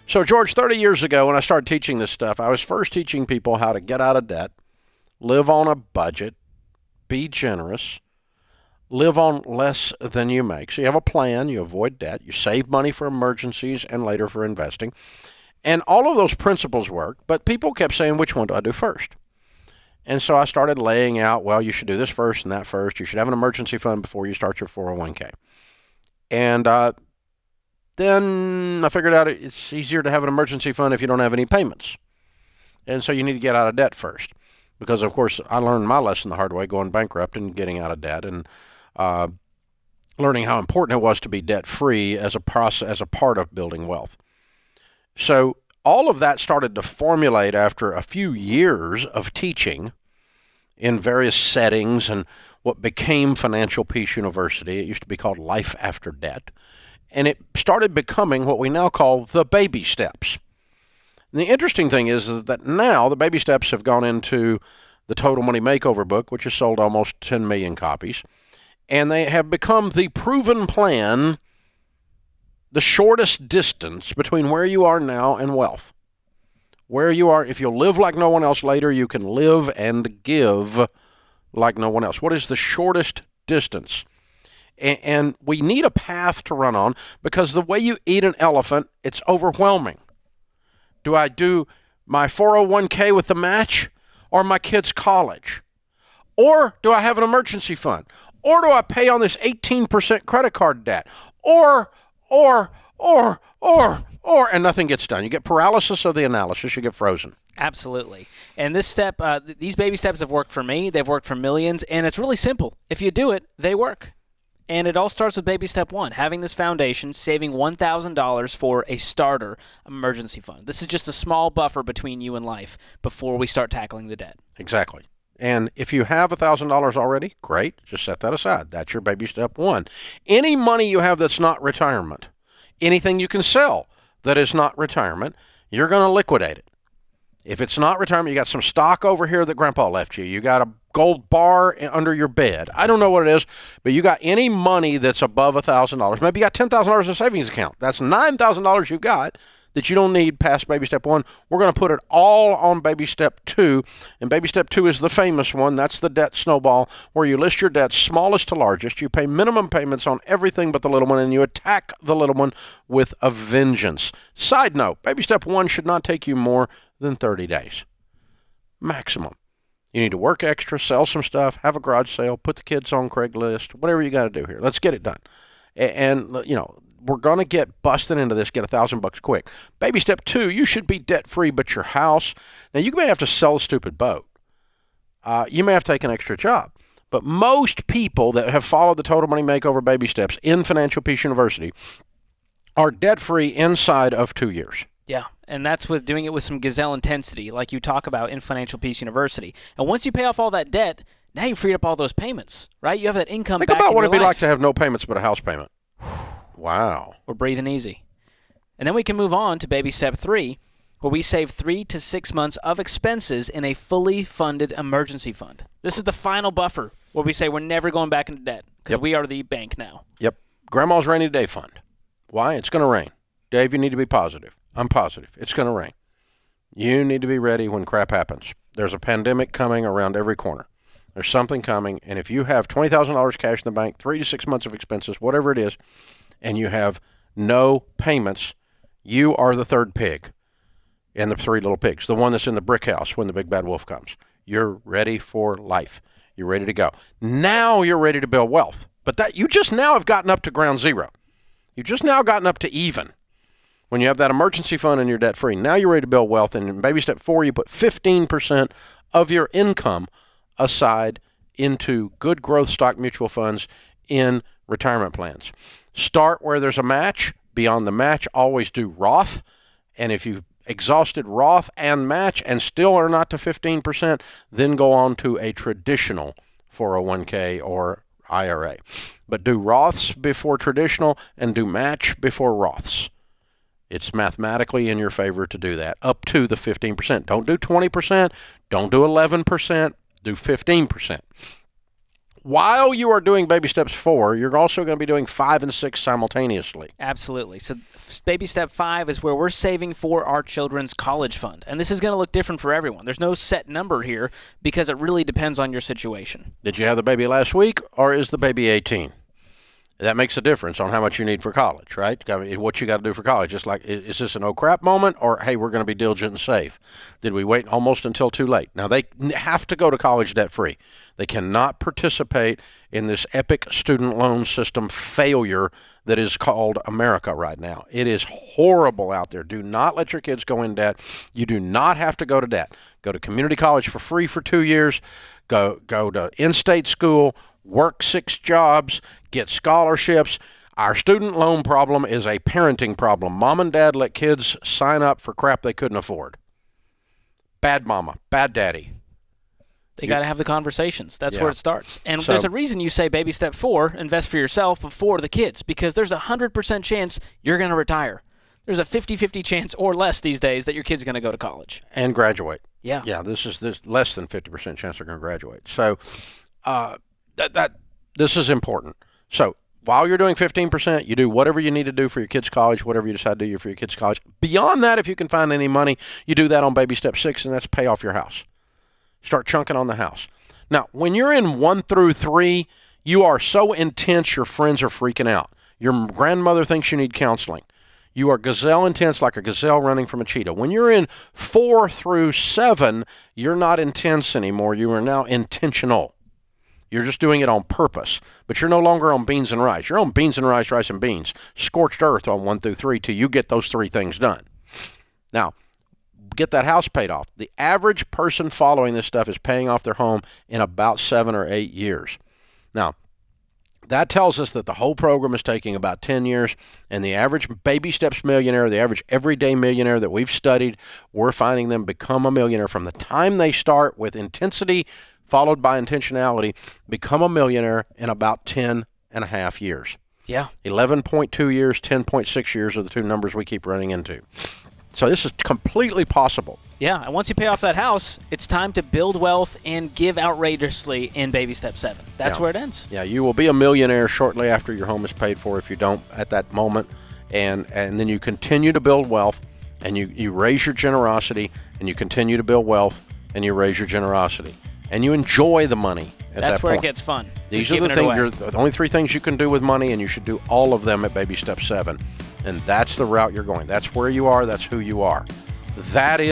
So, George, 30 years ago when I started teaching this stuff, I was first teaching people how to get out of debt, live on a budget, be generous, live on less than you make. So you have a plan, you avoid debt, you save money for emergencies and later for investing. And all of those principles work, but people kept saying, which one do I do first? And so I started laying out, well, you should do this first and that first. You should have an emergency fund before you start your 401k. And then I figured out it's easier to have an emergency fund if you don't have any payments. And so you need to get out of debt first. Because, of course, I learned my lesson the hard way, going bankrupt and getting out of debt, and learning how important it was to be debt-free as a part of building wealth. So all of that started to formulate after a few years of teaching in various settings and what became Financial Peace University. It used to be called Life After Debt. And it started becoming what we now call the baby steps. And the interesting thing is that now the baby steps have gone into the Total Money Makeover book, which has sold almost 10 million copies. And they have become the proven plan, the shortest distance between where you are now and wealth. Where you are, if you'll live like no one else later, you can live and give like no one else. What is the shortest distance? And we need a path to run on, because the way you eat an elephant, it's overwhelming. Do I do my 401k with the match or my kid's college? Or do I have an emergency fund? Or do I pay on this 18% credit card debt? Or, and nothing gets done. You get paralysis of the analysis. You get frozen. Absolutely. And this step, these baby steps have worked for me. They've worked for millions. And it's really simple. If you do it, they work. And it all starts with baby step one, having this foundation, saving $1,000 for a starter emergency fund. This is just a small buffer between you and life before we start tackling the debt. Exactly. And if you have $1,000 already, great. Just set that aside. That's your baby step one. Any money you have that's not retirement, anything you can sell that is not retirement, you're going to liquidate it. If it's not retirement, you got some stock over here that Grandpa left you. You got a gold bar under your bed. I don't know what it is, but you got any money that's above $1,000. Maybe you got $10,000 in a savings account. That's $9,000 you've got that you don't need past baby step one. We're going to put it all on baby step two. And baby step two is the famous one. That's the debt snowball, where you list your debts smallest to largest. You pay minimum payments on everything but the little one, and you attack the little one with a vengeance. Side note, baby step one should not take you more than 30 days. Maximum. You need to work extra, sell some stuff, have a garage sale, put the kids on Craigslist, whatever you got to do here. Let's get it done. And we're going to get busted into this, get $1,000 quick. Baby step two, you should be debt-free, but your house. Now, you may have to sell a stupid boat. You may have to take an extra job. But most people that have followed the Total Money Makeover baby steps in Financial Peace University are debt-free inside of 2 years. Yeah, and that's with doing it with some gazelle intensity, like you talk about in Financial Peace University. And once you pay off all that debt, now you've freed up all those payments, right? You have that income back in your life. Think about what it'd be like to have no payments but a house payment. Wow. We're breathing easy. And then we can move on to baby step three, where we save 3 to 6 months of expenses in a fully funded emergency fund. This is the final buffer where we say we're never going back into debt because we are the bank now. Yep. Grandma's rainy day fund. Why? It's going to rain. Dave, you need to be positive. I'm positive. It's going to rain. You need to be ready when crap happens. There's a pandemic coming around every corner. There's something coming, and if you have $20,000 cash in the bank, 3 to 6 months of expenses, whatever it is, and you have no payments, you are the third pig in the three little pigs, the one that's in the brick house when the big bad wolf comes. You're ready for life. You're ready to go. Now you're ready to build wealth. But that you just now have gotten up to ground zero. You've just now gotten up to even. When you have that emergency fund and you're debt-free, now you're ready to build wealth. And in baby step 4, you put 15% of your income aside into good growth stock mutual funds in retirement plans. Start where there's a match. Beyond the match, always do Roth. And if you've exhausted Roth and match and still are not to 15%, then go on to a traditional 401k or IRA. But do Roths before traditional and do match before Roths. It's mathematically in your favor to do that, up to the 15%. Don't do 20%. Don't do 11%. Do 15%. while you are doing baby steps 4, you're also going to be doing 5 and 6 simultaneously. Absolutely. So baby step 5 is where we're saving for our children's college fund. And this is going to look different for everyone. There's no set number here because it really depends on your situation. Did you have the baby last week, or is the baby 18? That makes a difference on how much you need for college, right? I mean, what you got to do for college. Just like, is this an oh crap moment, or hey, we're going to be diligent and save? Did we wait almost until too late? Now, they have to go to college debt free. They cannot participate in this epic student loan system failure that is called America right now. It is horrible out there. Do not let your kids go in debt. You do not have to go to debt. Go to community college for free for 2 years. Go to in-state school. Work 6 jobs, get scholarships. Our student loan problem is a parenting problem. Mom and dad let kids sign up for crap they couldn't afford. Bad mama, bad daddy. They got to have the conversations. That's where it starts. And there's a reason you say baby step 4, invest for yourself before the kids, because there's a 100% chance you're going to retire. There's a 50-50 chance or less these days that your kid's going to go to college. And graduate. Yeah. Yeah, this less than 50% chance they're going to graduate. So, this is important. So while you're doing 15%, you do whatever you need to do for your kids' college, whatever you decide to do for your kids' college. Beyond that, if you can find any money, you do that on baby step 6, and that's pay off your house. Start chunking on the house. Now, when you're in 1 through 3, you are so intense your friends are freaking out. Your grandmother thinks you need counseling. You are gazelle intense, like a gazelle running from a cheetah. When you're in 4 through 7, you're not intense anymore. You are now intentional. You're just doing it on purpose, but you're no longer on beans and rice. You're on beans and rice, rice and beans, scorched earth on 1 through 3 till you get those 3 things done. Now, get that house paid off. The average person following this stuff is paying off their home in about 7 or 8 years. Now, that tells us that the whole program is taking about 10 years, and the average baby steps millionaire, the average everyday millionaire that we've studied, we're finding them become a millionaire from the time they start with intensity followed by intentionality, become a millionaire in about 10 and a half years. Yeah. 11.2 years, 10.6 years are the 2 numbers we keep running into. So this is completely possible. Yeah, and once you pay off that house, it's time to build wealth and give outrageously in baby step 7. That's where it ends. Yeah, you will be a millionaire shortly after your home is paid for if you don't at that moment. And then you continue to build wealth, and you raise your generosity, and you continue to build wealth, and you raise your generosity. And you enjoy the money at that point. That's where it gets fun. These are the things. The only 3 things you can do with money, and you should do all of them at baby step 7. And that's the route you're going. That's where you are. That's who you are. That is